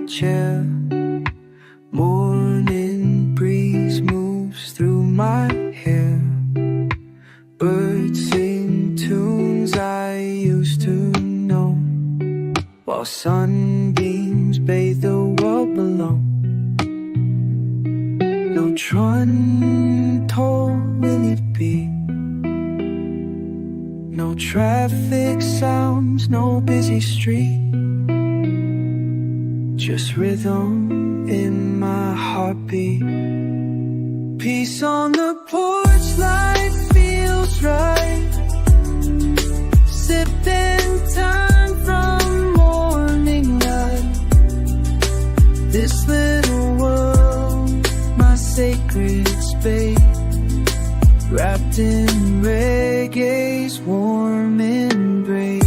chair. Morning breeze moves through my hair. Birds sing tunes I used to know, while sunbeams bathe the world below. No tranquil will it be, no traffic sounds, no busy street, just rhythm in my heartbeat. Peace on the porch, light feels right. Sipping time from morning light. This little world, my sacred space, wrapped in reggae's warm embrace.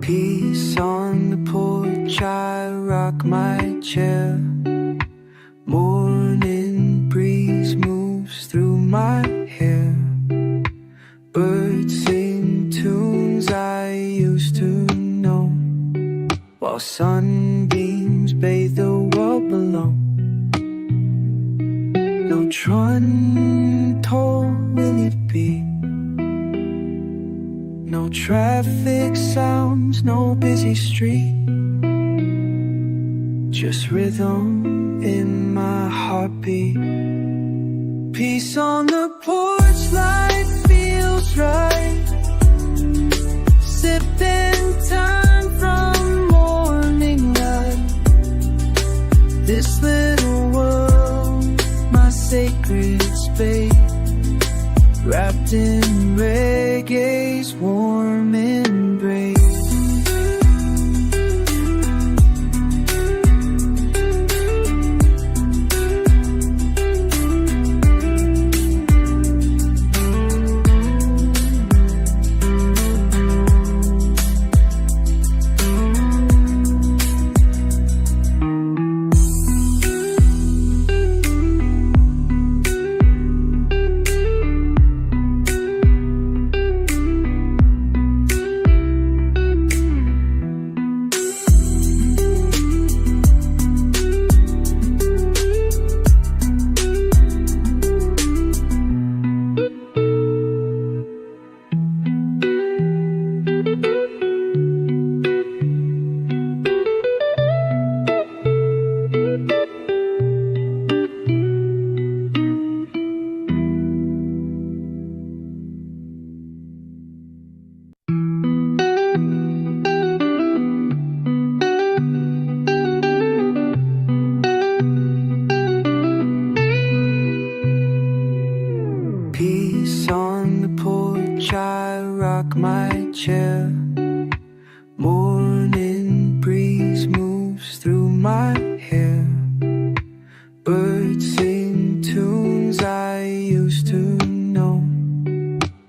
Peace on the porch, I rock my chair. Morning breeze moves through my hair. Birds sing tunes I used to know, while sunbeams bathe the world below. No tranquil will it be, no traffic sounds, no busy street, just rhythm in my heartbeat. Peace on the porch, light feels right. Sipping time from morning light. This little world, my sacred space, wrapped in reggae's warm embrace. Peace on the porch, I rock my chair. Morning breeze moves through my hair. Birds sing tunes I used to know,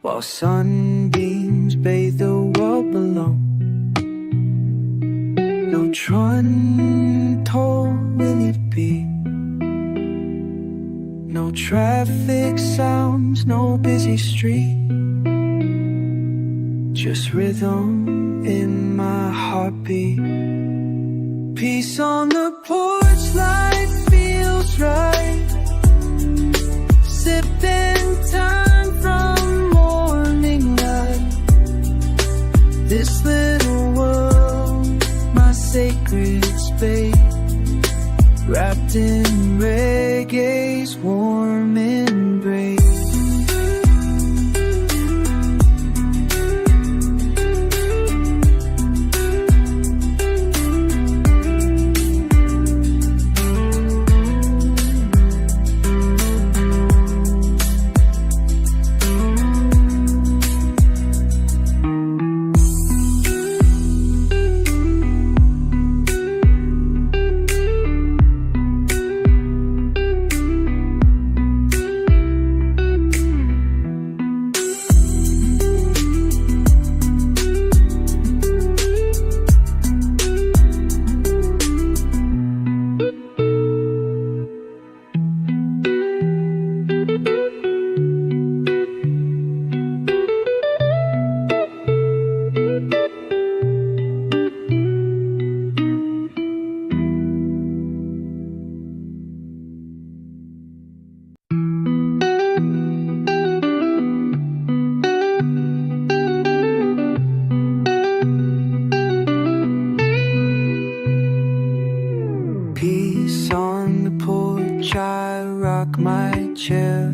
while sunbeams bathe the world below. No tranquil will it be, no traffic sounds, no busy street, just rhythm in my heartbeat. Peace on the porch, light feels right. Sipping time wrapped in reggae's warm embrace. Peace on the porch, I rock my chair.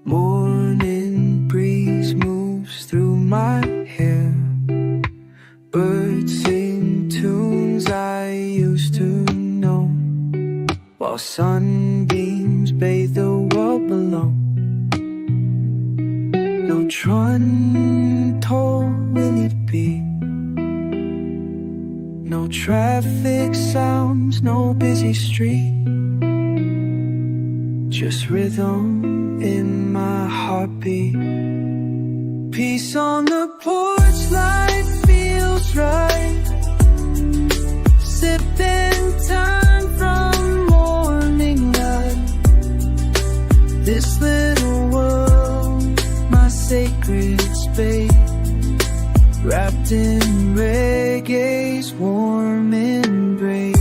Morning breeze moves through my hair. Birds sing tunes I used to know, while sunbeams bathe the world below. No tranquil will it be, no traffic sounds, no busy street, just rhythm in my heartbeat. Peace on the porch, light feels right. Sipping time from morning light. This little world, my sacred space, wrapped in reggae's warm embrace.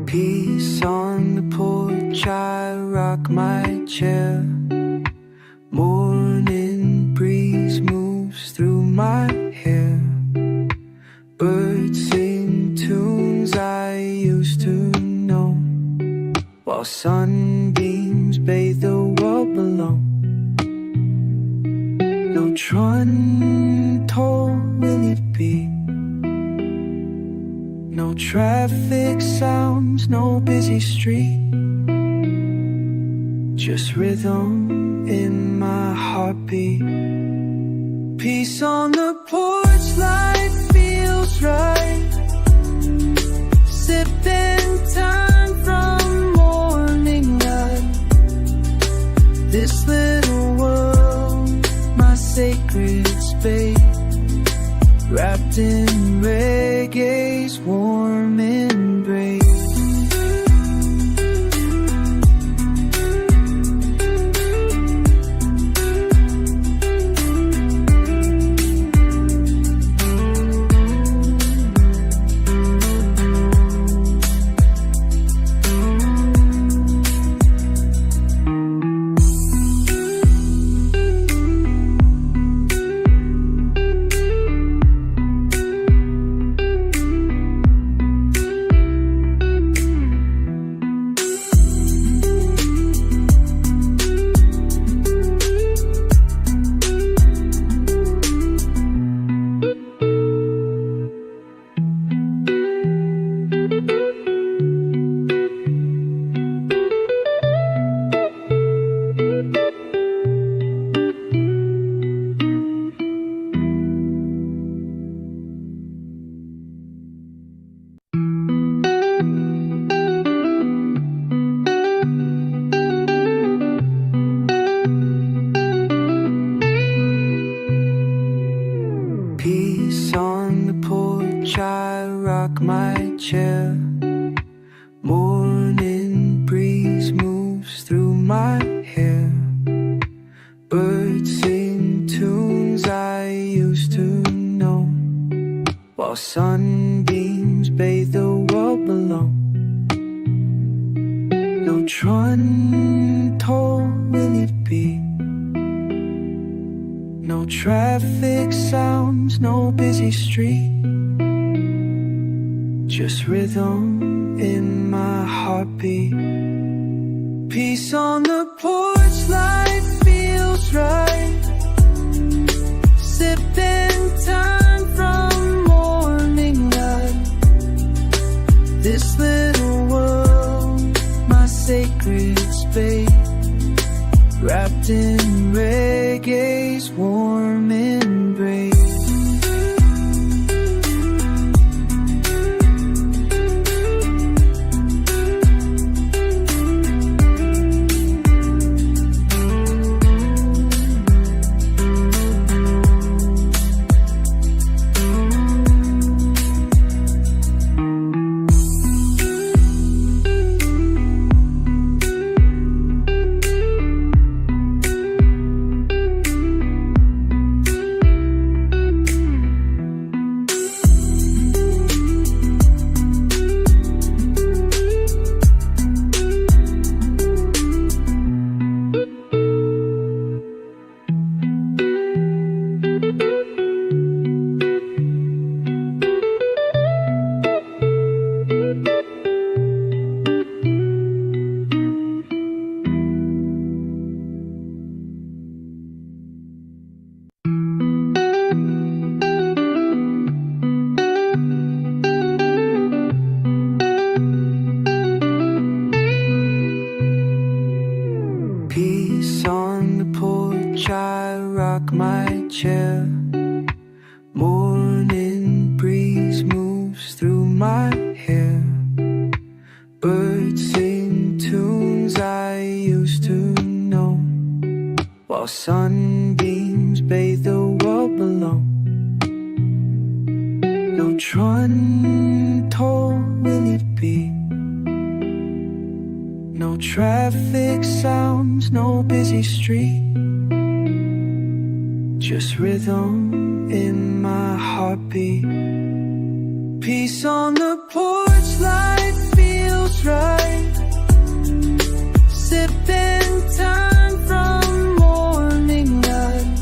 Peace on the porch, I rock my chair. Morning breeze moves through my hair. Birds sing tunes I used to know, while sunbeams bathe the world below. No tranquil will it be, no traffic sounds, no busy street, just rhythm in my heartbeat. Peace on the porch, light feels right. Sipping time from morning light. This little world, my sacred space, wrapped in reggae's warm embrace. porch, I rock my chair. Morning breeze moves through my hair. Birds sing tunes I used to know, while sunbeams bathe the world below. No tranquil will it be, no traffic sounds, no busy street, just rhythm in my heartbeat. Peace on the porch, life feels right. Sipping time from morning light. This little world, my sacred space, wrapped in reggae's warm embrace. Peace on the porch, I rock my chair. Morning breeze moves through my hair. Birds sing tunes I used to know, while sunbeams bathe the world below. No tranquil will it be, no traffic sounds, no busy street, just rhythm in my heartbeat. Peace on the porch, life feels right. Sipping time from morning light.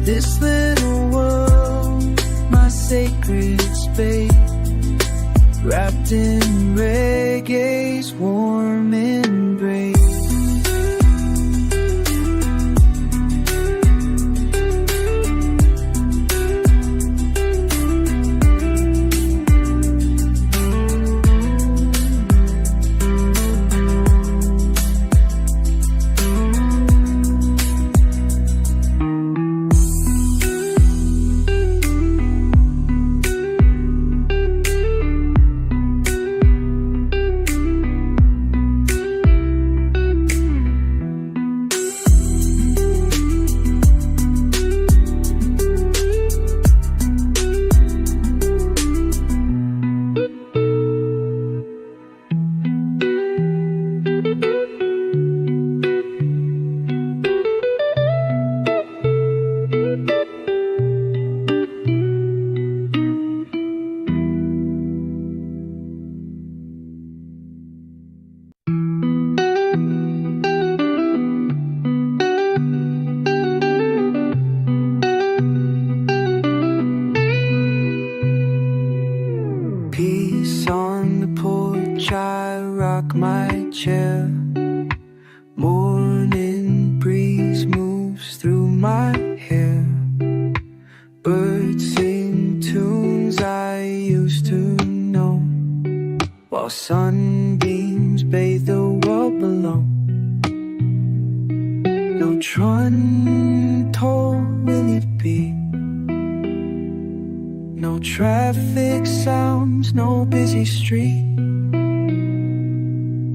This little world, my sacred space, wrapped in reggae's warm embrace. Peace on the porch, I rock my chair. Morning breeze moves through my hair. Birds sing tunes I used to know, while sunbeams bathe the world below. No tranquil will it be, no traffic sounds, no busy street,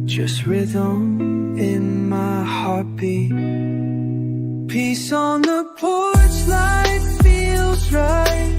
just rhythm in my heartbeat. Peace on the porch, life feels right.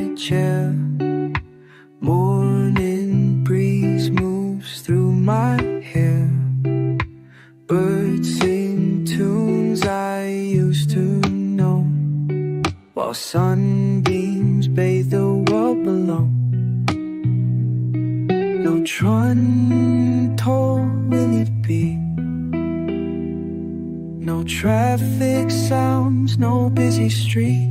my chair. Morning breeze moves through my hair. Birds sing tunes I used to know, while sunbeams bathe the world below. No tranquil will it be, no traffic sounds, no busy street,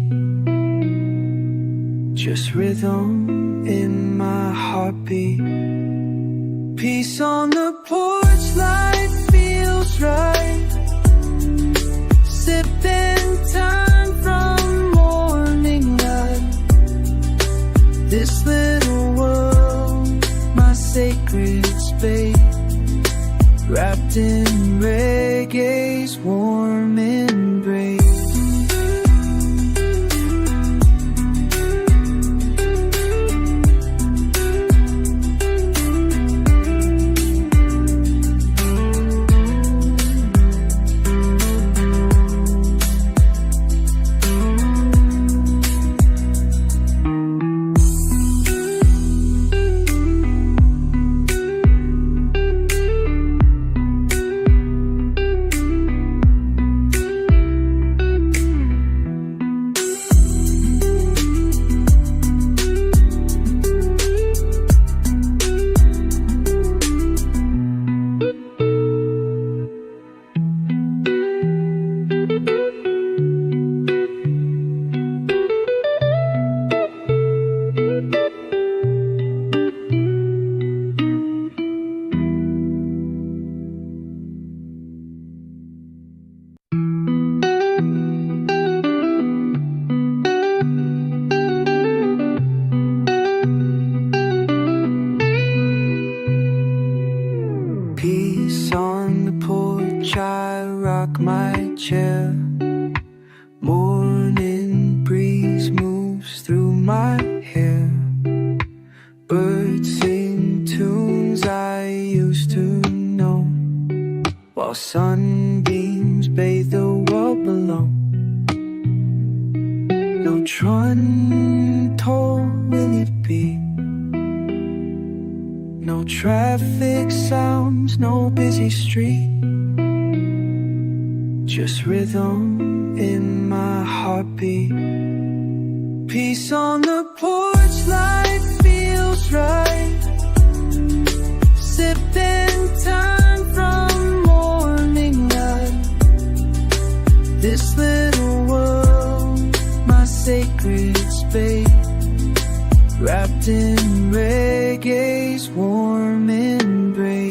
just rhythm in my heartbeat. Peace on the porch, light feels right. Sipping time from morning light. This little world, my sacred space, wrapped in reggae's warm embrace. Peace on the porch, I rock my chair. Morning breeze moves through my hair. Birds sing tunes I used to know, while sunbeams bathe the world below. No tranquil will it be, no traffic sounds, no busy street, just rhythm in my heartbeat. Peace on the porch, light feels right. Sipping time from morning light. This little world, my sacred space, wrapped in reggae's warm embrace.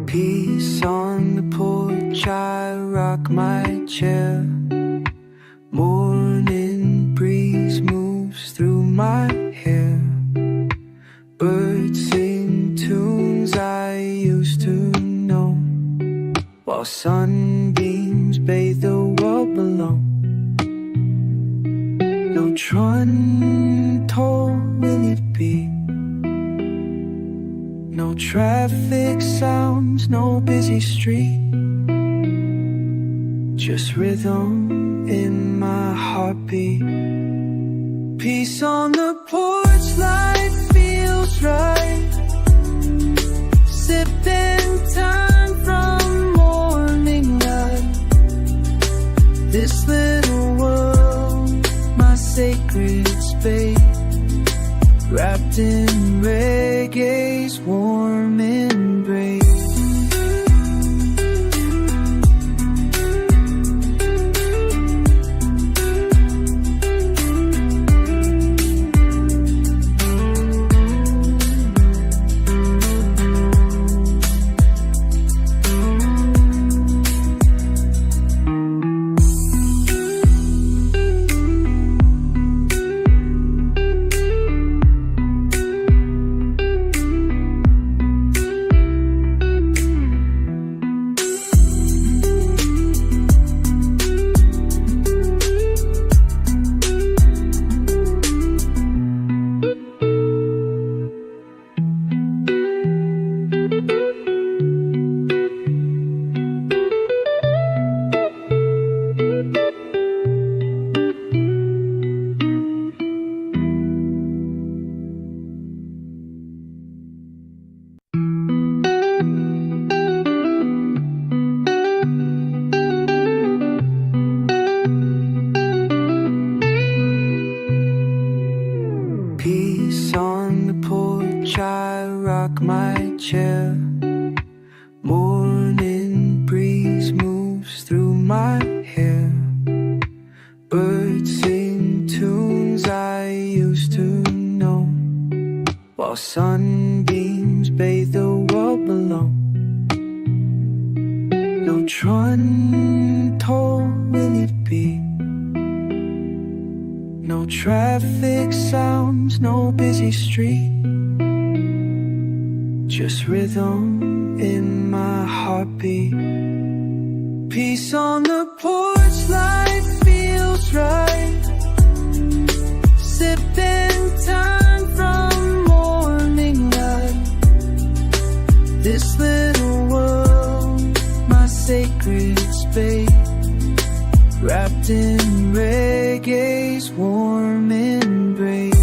Peace on the porch, I rock my chair. Morning breeze moves through my hair. Birds sing tunes I used to know, while sunbeams bathe the world below. No tranquil will it be, no traffic sounds, no busy street, just rhythm in my heartbeat. Peace on the porch, light feels right. Sipping time tranquil will it be? No traffic sounds, no busy street, just rhythm in my heartbeat. Peace on the porch, light feels right. Sipping time from morning light. This little world, my sacred space, wrapped in reggae's warm embrace.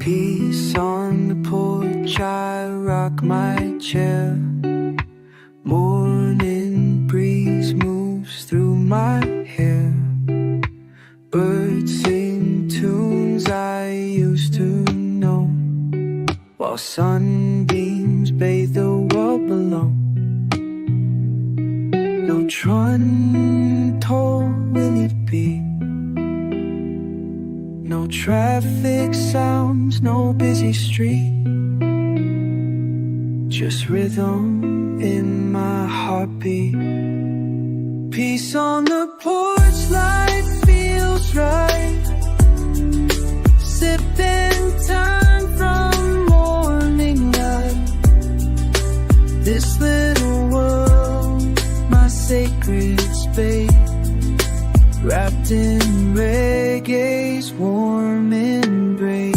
Peace on the porch, I rock my chair. Morning breeze moves through my hair. Birds sing tunes I used to know, while sunbeams bathe the world below. No tranquil will it be? No traffic sounds, no busy street, just rhythm in my heartbeat. Peace on the porch, light feels right. Sipping time from morning light. This little world, my sacred space, wrapped in reggae's warm embrace.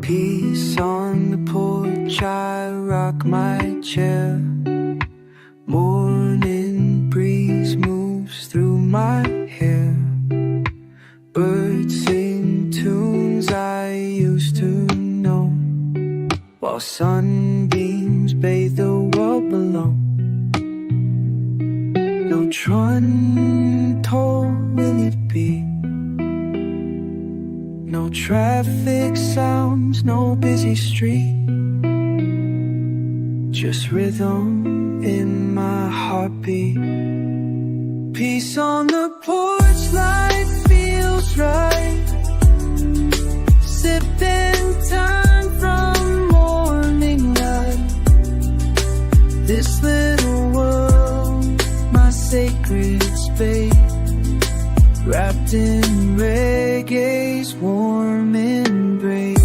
Peace on the porch, I rock my chair. Morning breeze moves through my hair. Birds sing tunes I used to know, while sunbeams bathe the world below. No tranquil will it be? No traffic sounds, no busy street, just rhythm in my heartbeat. Peace on the porch, light feels right. Sipping time from morning light. This little world, my sacred space, wrapped in reggae's warm embrace.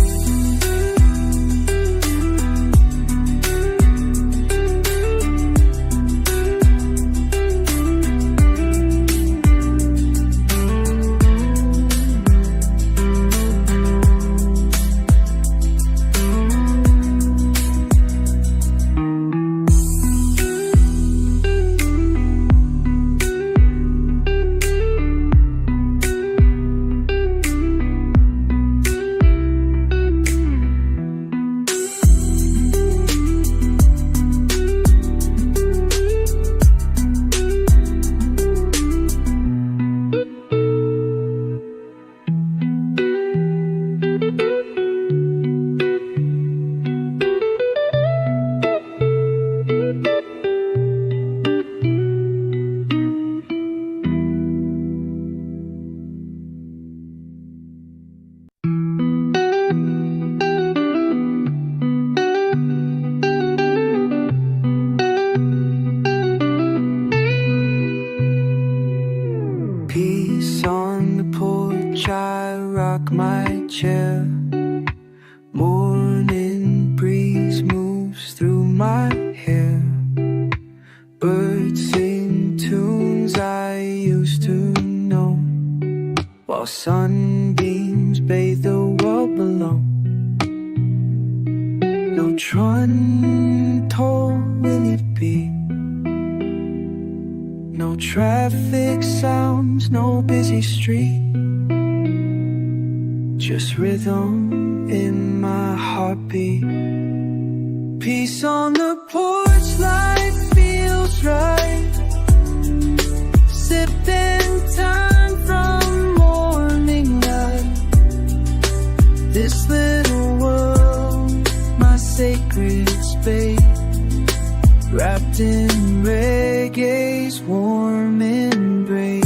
toll will it be? No traffic sounds, no busy street, just rhythm in my heartbeat. Peace on the porch, light feels right. Sipping time from morning light. This little world, my sacred space, wrapped in reggae's warm embrace.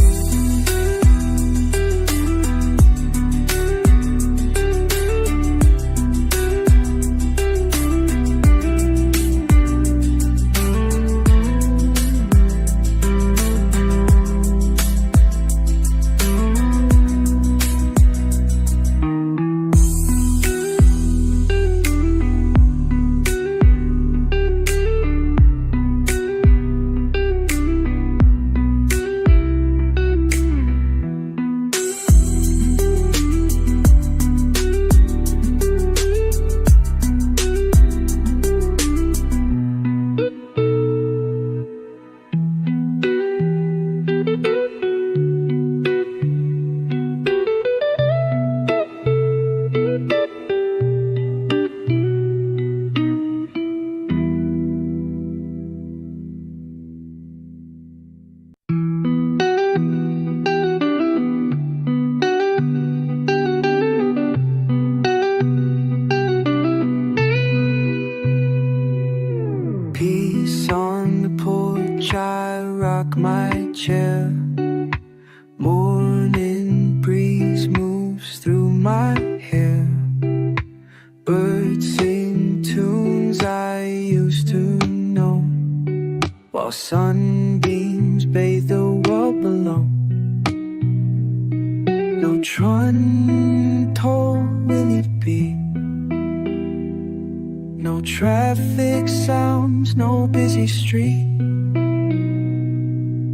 Peace on the porch, I rock my chair. Morning breeze moves through my hair. Birds sing tunes I used to know, while sunbeams bathe the world below. No tranquil will it be? No traffic sounds, no busy street,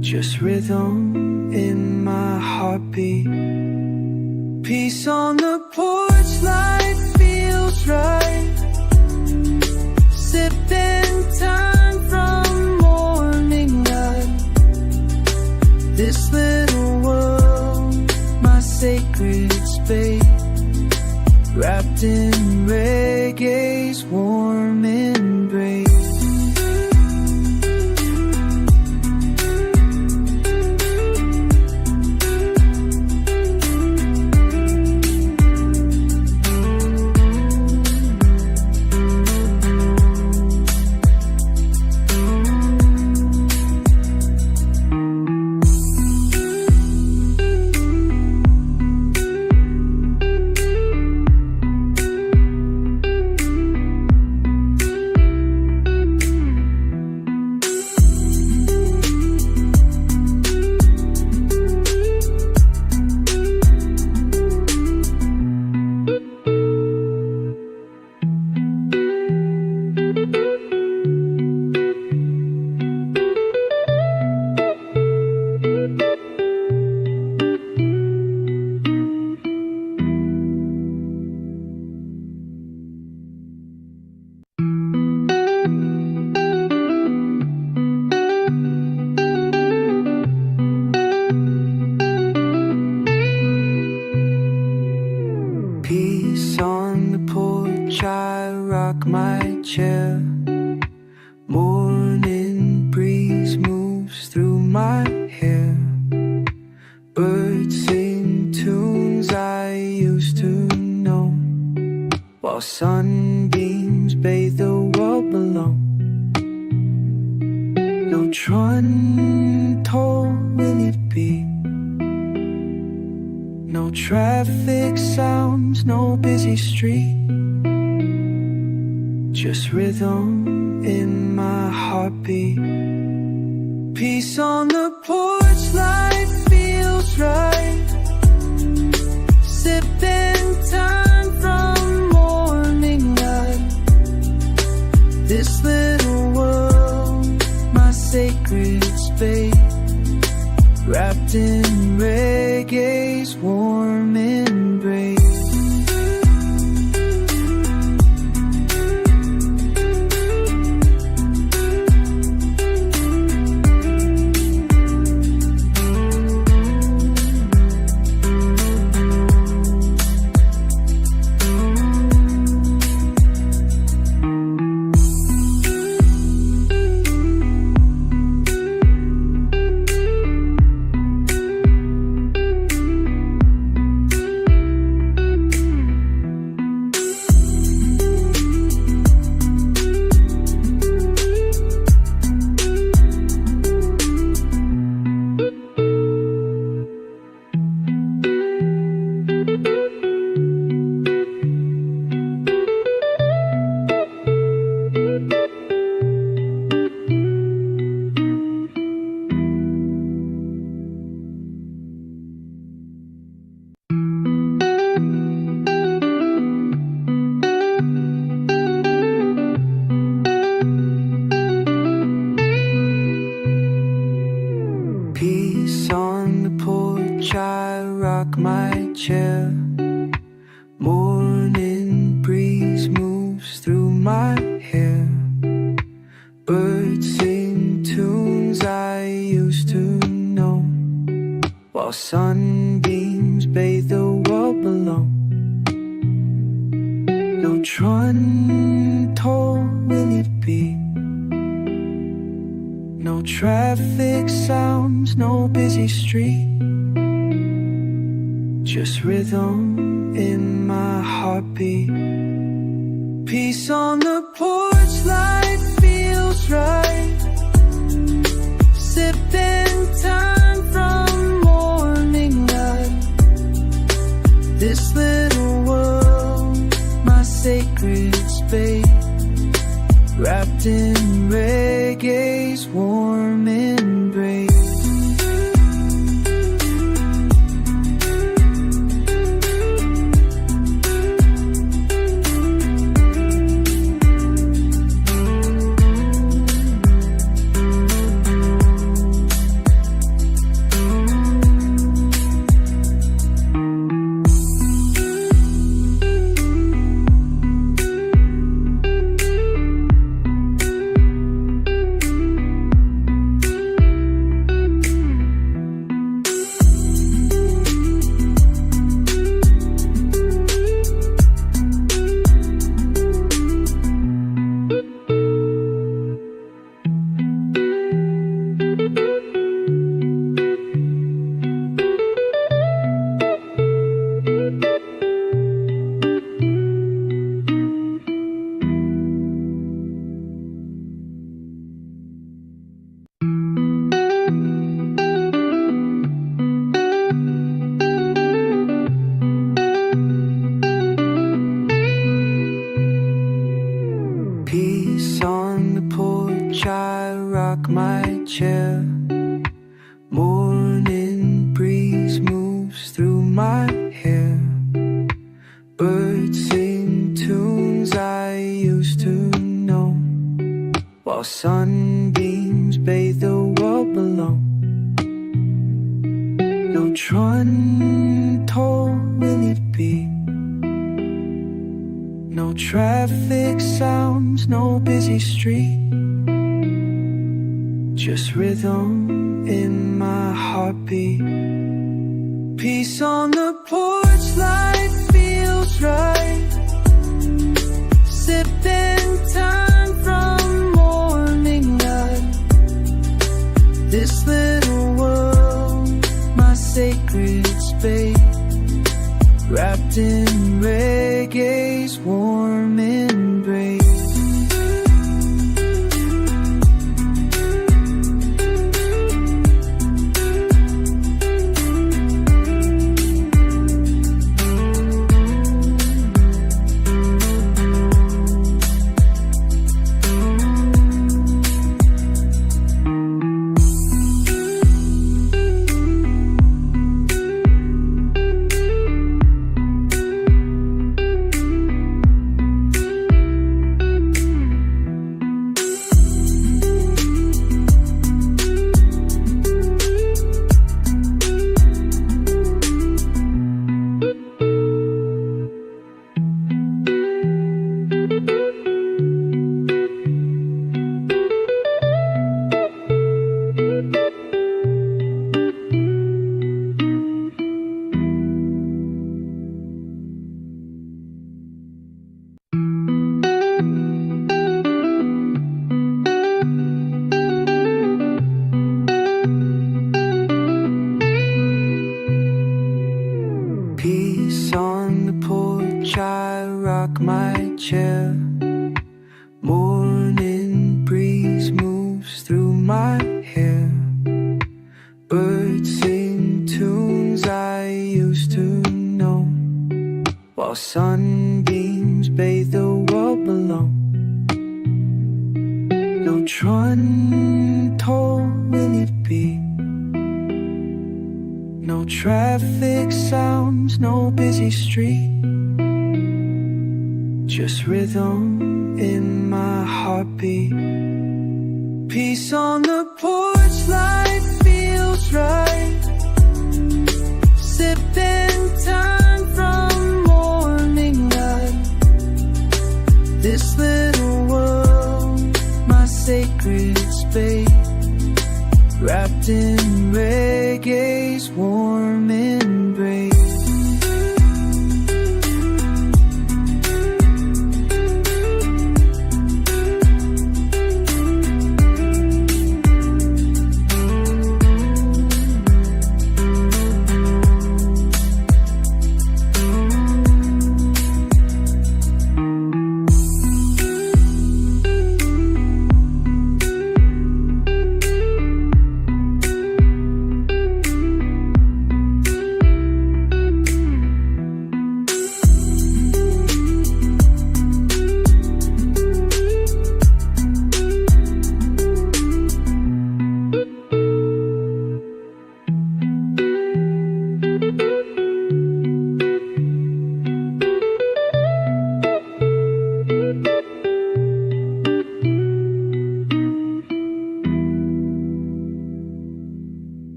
just rhythm in my heartbeat. Peace on the porch, light feels right. Sipping time from morning light. This little world, my sacred space, wrapped in reggae's warm embrace. Peace on the porch, I rock my chair. Morning breeze moves through my hair. Birds sing tunes I used to know, while sunbeams bathe the world below. No tranquil will it be? No traffic sounds, no busy street, just rhythm in my heartbeat. Peace on the porch, light feels right. Sipping time from morning light. This little world, my sacred space, wrapped in reggae's warm embrace. chair. Morning breeze moves through my hair. Birds sing tunes I used to know, while sunbeams bathe the world below. No tranquil will it be, no traffic sounds, no busy street, just rhythm in my heartbeat. Peace on the porch, light feels right. Sipping time from morning light. This little world, my sacred space, wrapped in reggae's warm embrace. Peace on the porch, I rock my chair. Morning breeze moves through my hair. Birds sing tunes I used to know, while sunbeams bathe the world below. No tranquil will it be, no traffic sounds, no busy street, just rhythm in my heartbeat. Peace on the porch, light feels right. Sipping time from morning light. This little world, my sacred space, wrapped in reggae's warm embrace. Peace on the porch, I rock my chair. Morning breeze moves through my hair. Birds sing tunes I used to know, while sunbeams bathe the world below. No tranquil will it be, no traffic sounds, no busy street, just rhythm in my heartbeat. Peace on the porch, light feels right. Sipping time sacred space, wrapped in reggae's warm embrace.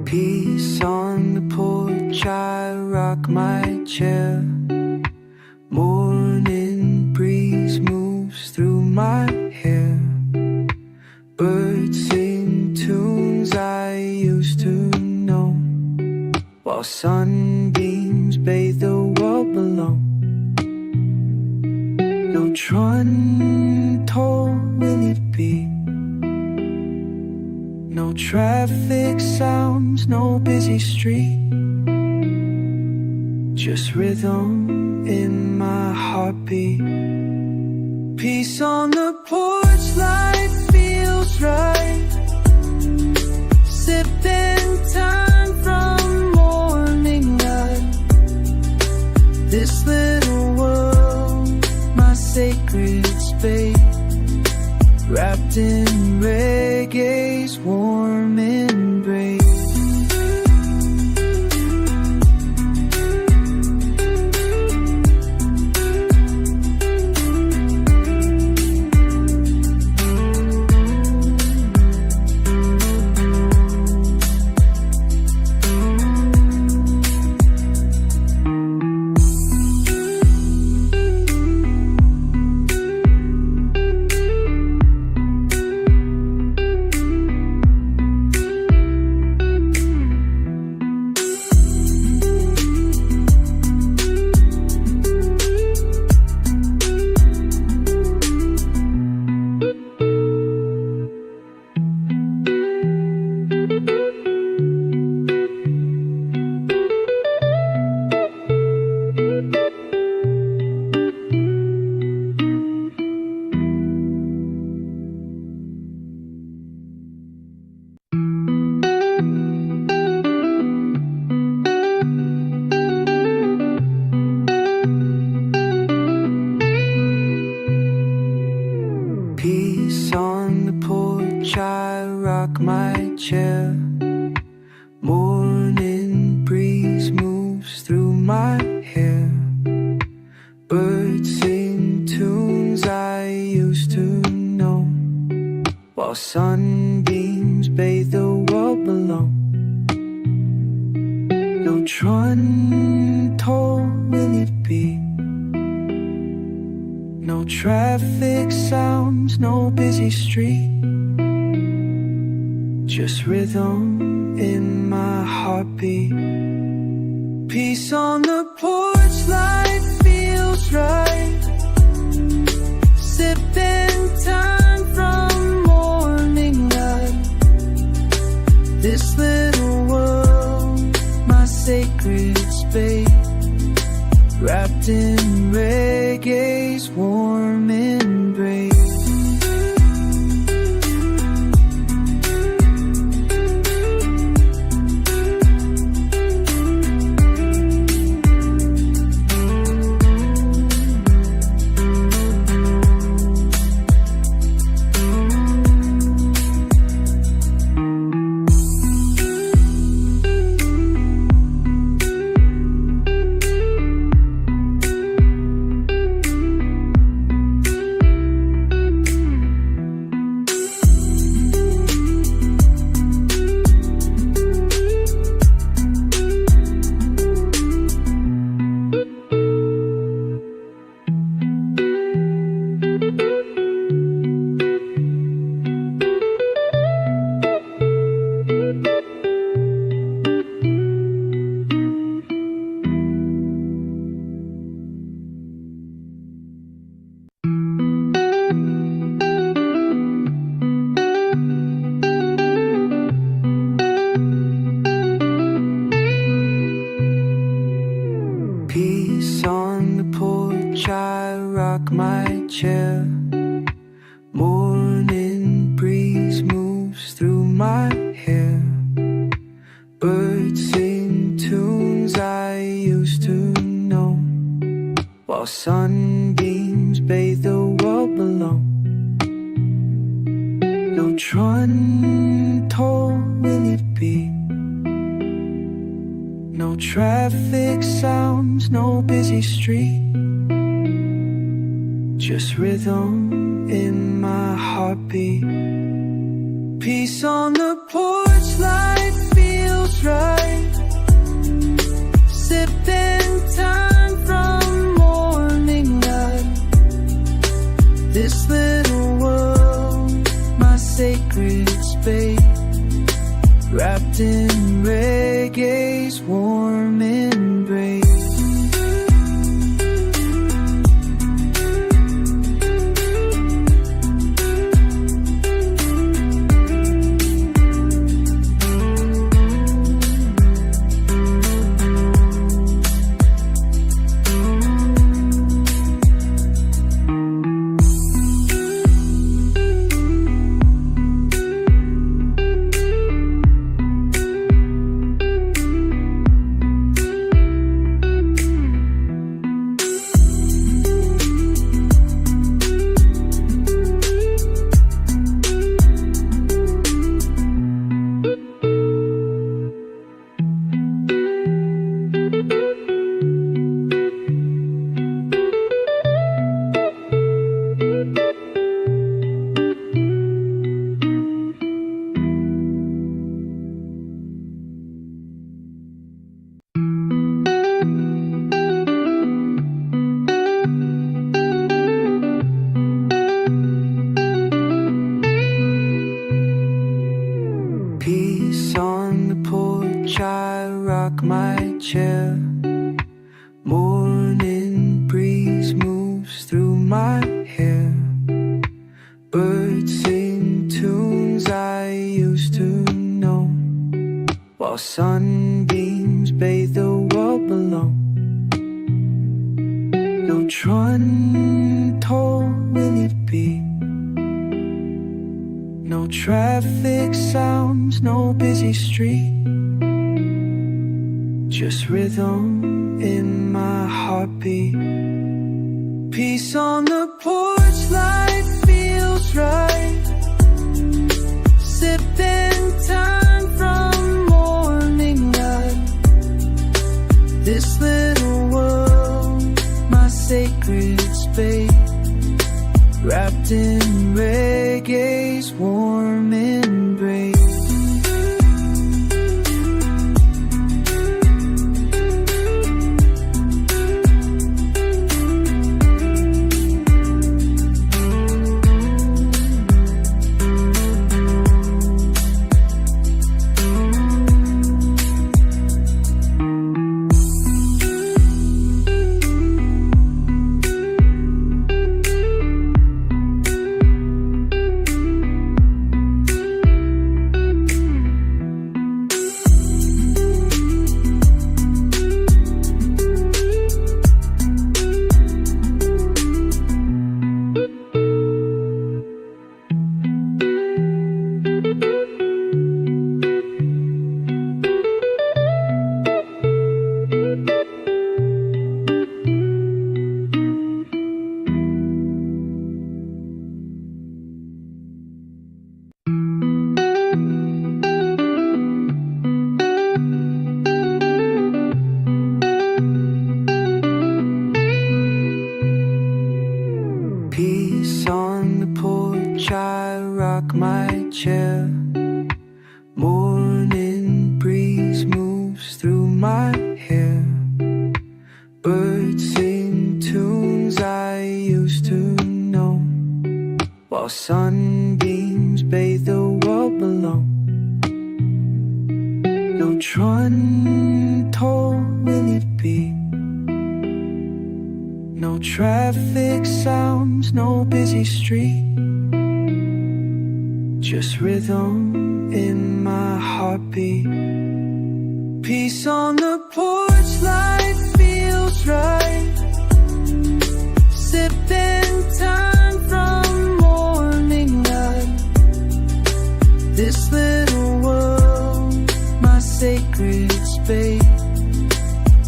Peace on the porch, I rock my chair. Morning breeze moves through my hair. Birds sing tunes I used to know, while sunbeams bathe the world below. No tranquil will it be, no traffic sounds, no busy street, just rhythm in my heartbeat. Peace on the porch, light feels right. Sipping time from morning light. This little world, my sacred space, wrapped in reggae's warm embrace. Peace on the porch, I rock my chair. Morning breeze moves through my hair. Birds sing tunes I used to know, while sunbeams bathe the world below. No tranquil will it be, no traffic sounds, no busy street, just rhythm in my heartbeat. Peace on the porch, light feels right. Sipping time from morning light. This little world, my sacred space, wrapped in reggae's warm embrace. sunbeams bathe the world below. No tranquil will it be, no traffic sounds, no busy street, just rhythm in my heartbeat. Peace on the porch, light feels right, sipping time from morning light. This little world, my sacred space, wrapped in reggae's warm embrace. Peace on the porch, I rock my chair. Morning breeze moves through my hair. Birds sing tunes I used to know, while sunbeams bathe the world below. No tranquil will it be, no traffic sounds, no busy street, just rhythm in my heartbeat. Peace on the porch, light feels right, sipping time from morning light. This little world, my sacred space, wrapped in reggae's warm embrace. Peace on the porch, I rock my chair. Morning breeze moves through my hair. Birds sing tunes I used to know, while sunbeams bathe the world below. No tranquil will it be, no traffic sounds, no busy street, just rhythm in my heartbeat. Peace on the porch, light feels right, sipping time from morning light. This little world, my sacred space,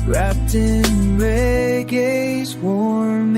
wrapped in reggae's warm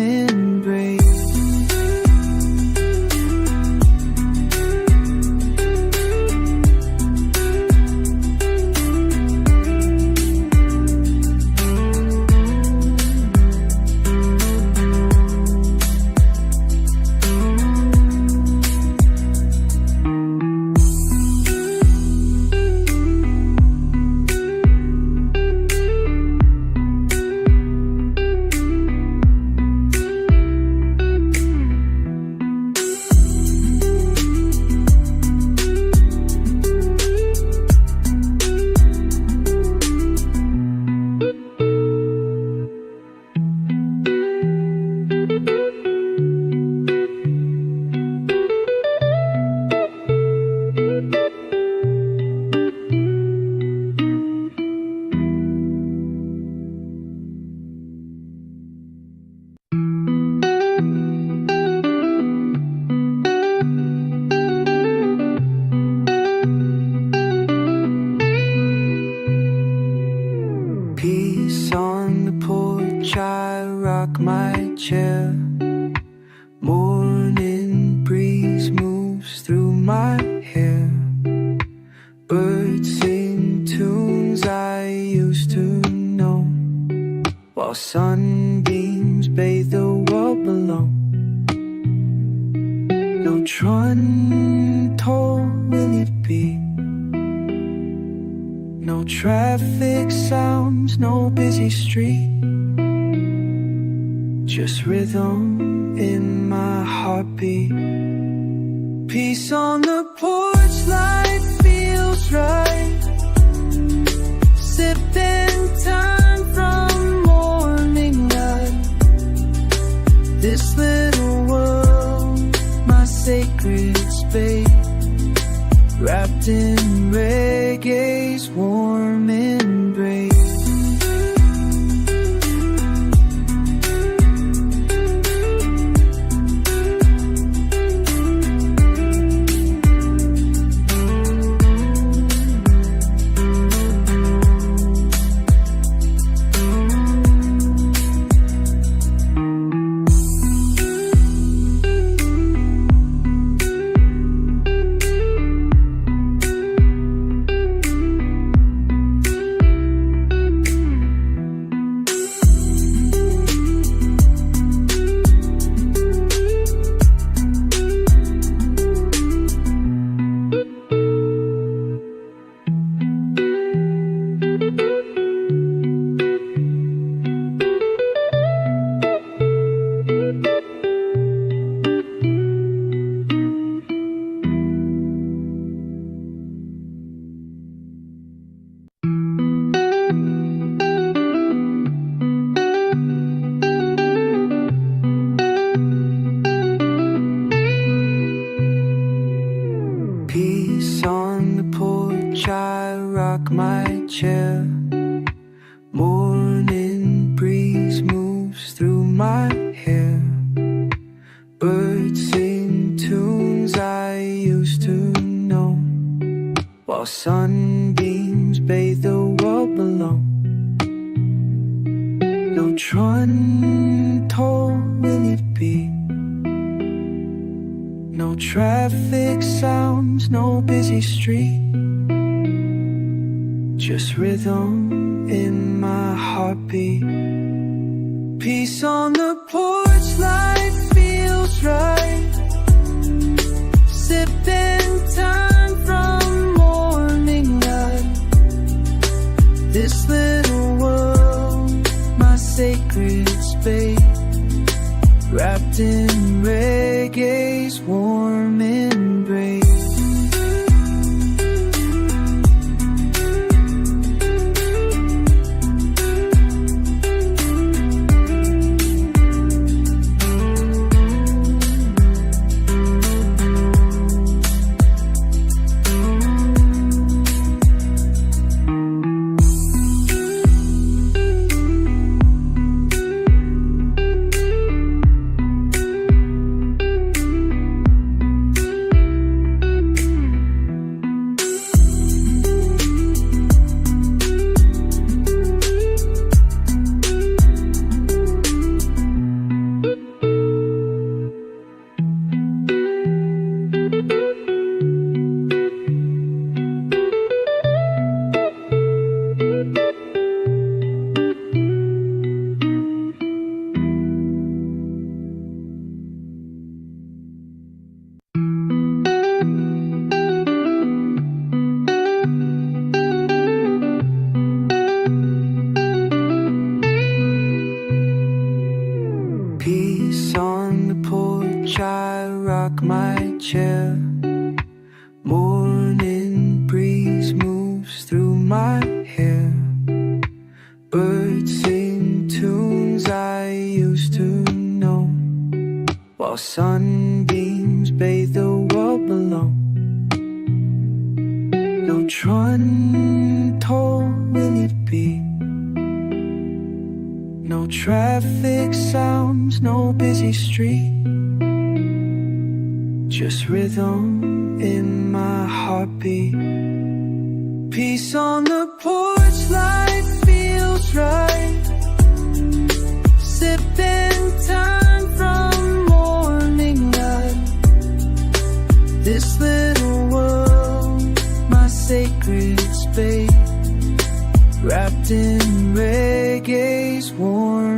sunbeams bathe the world below. No tranquil will it be, no traffic sounds, no busy street, just rhythm in my heartbeat. Peace on the porch, light feels right, sipping time from morning light. This little world, my sacred space, wrapped in reggae's warm embrace. Peace on the porch, I rock my chair. Morning breeze moves through my hair. Birds sing tunes I used to know, while sunbeams bathe the world below. No tranquil will it be, no traffic sounds, no busy street, just rhythm in my heartbeat. Peace on the porch, light feels right, sipping time from morning light. This little world, my sacred space, wrapped in reggae's warm embrace. Peace on the porch, I rock my chair. Morning breeze moves through my hair. Birds sing tunes I used to know, while sunbeams bathe the world below. No tranquil will it be, no traffic sounds, no busy street, just rhythm in my heartbeat. Peace on the porch, light feels right, sipping time from morning light. This little world, my sacred space, wrapped in reggae's warm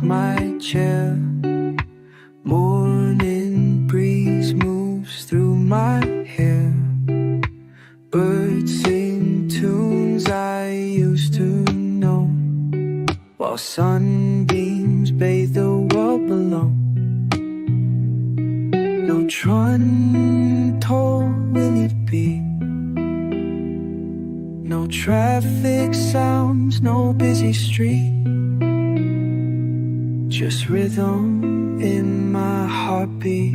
my chair. Morning breeze moves through my hair. Birds sing tunes I used to know, while sunbeams bathe the world below. No tranquil will it be, no traffic sounds, no busy street, just rhythm in my heartbeat.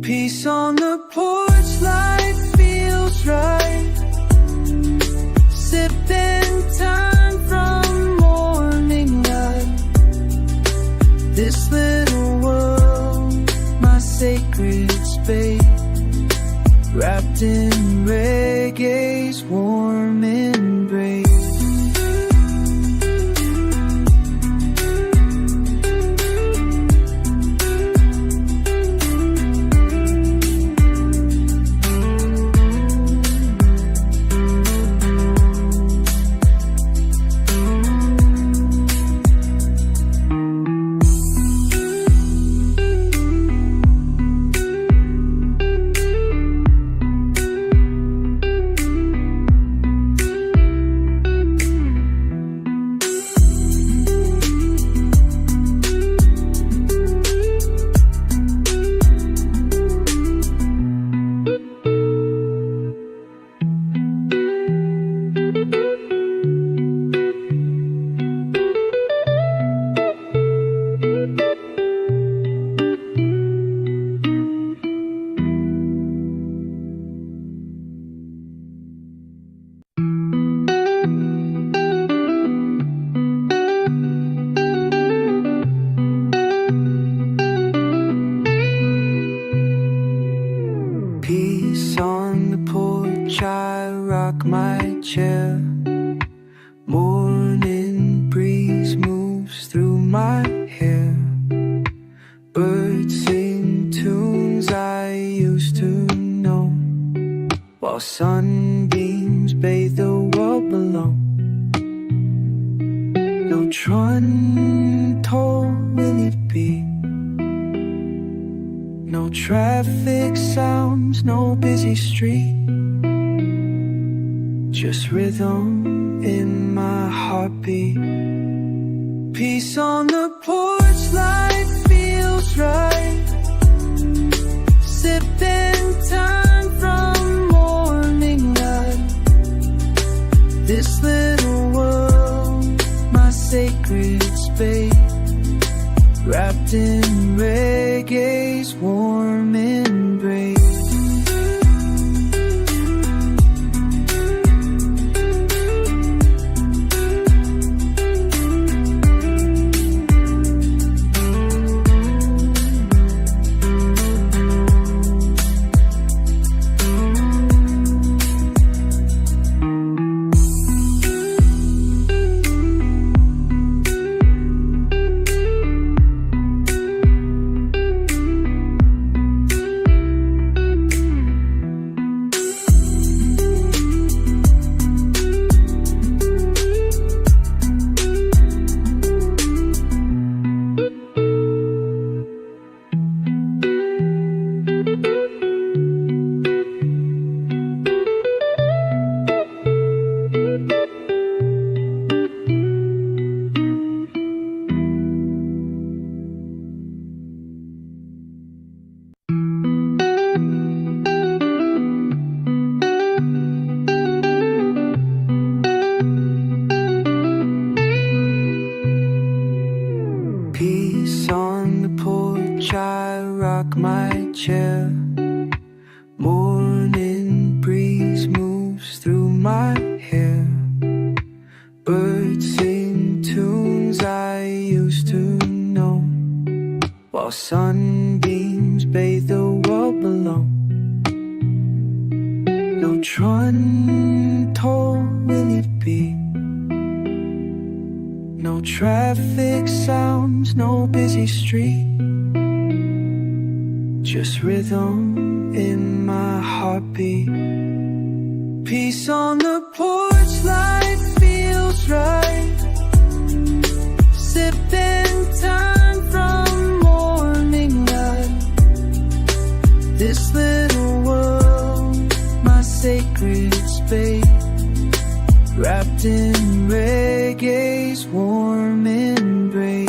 Peace on the porch, life feels right. Sipping time from morning light. This little world, my sacred space, wrapped in reggae's warm embrace. Peace on the porch, I rock my chair. Morning breeze moves through my hair. Birds sing tunes I used to know, while sunbeams bathe the world below. No tranquil will it be, no traffic sounds, no busy street, just rhythm in my heartbeat. Peace on the porch, life feels right. Sipping time from morning light. This little world, my sacred space, wrapped in reggae's warm embrace. Peace on the porch, I rock my chair. Morning breeze moves through my hair. Birds sing tunes I used to know, while sunbeams bathe the world below. No tranquil will it be, no traffic sounds, no busy street, just rhythm in my heartbeat. Peace on the porch, life feels right. Sipping wrapped in reggae's warm embrace.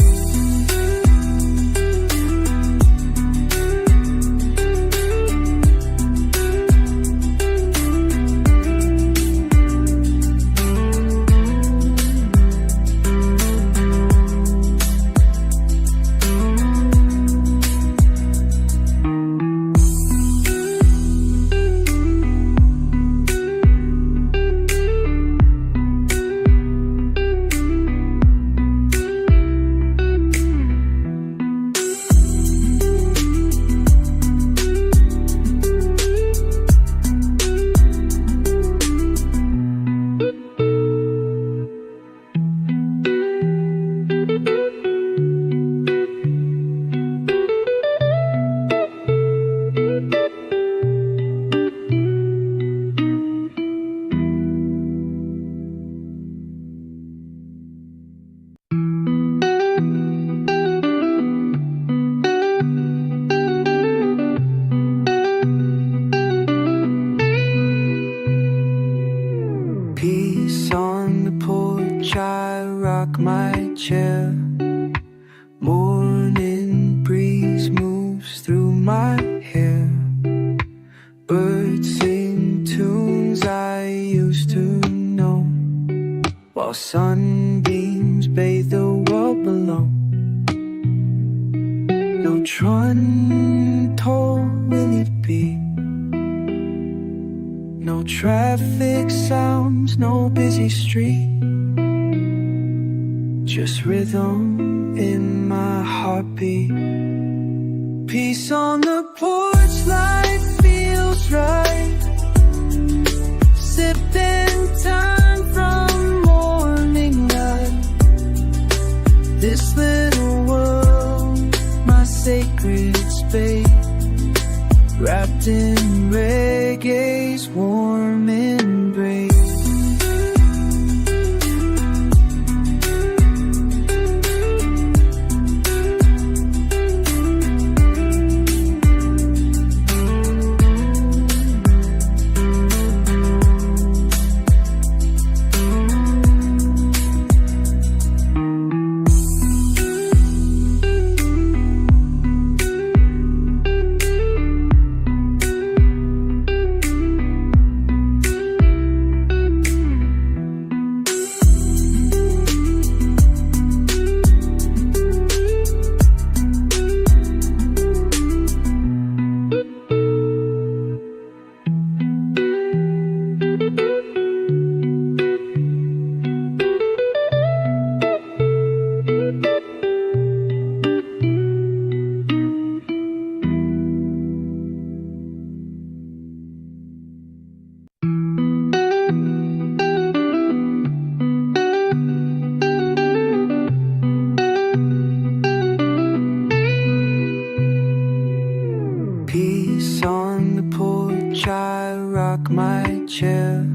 Peace on the porch, I rock my chair. Morning breeze moves through my hair. Birds sing tunes I used to know, while sunbeams bathe the world below. No tranquil will it be, no traffic sounds, no busy street, just rhythm in my heartbeat. Peace on the porch, life feels right. Sipping time from morning light. This little world, my sacred space, wrapped in reggae's warm embrace. Peace on the porch, I rock my chair.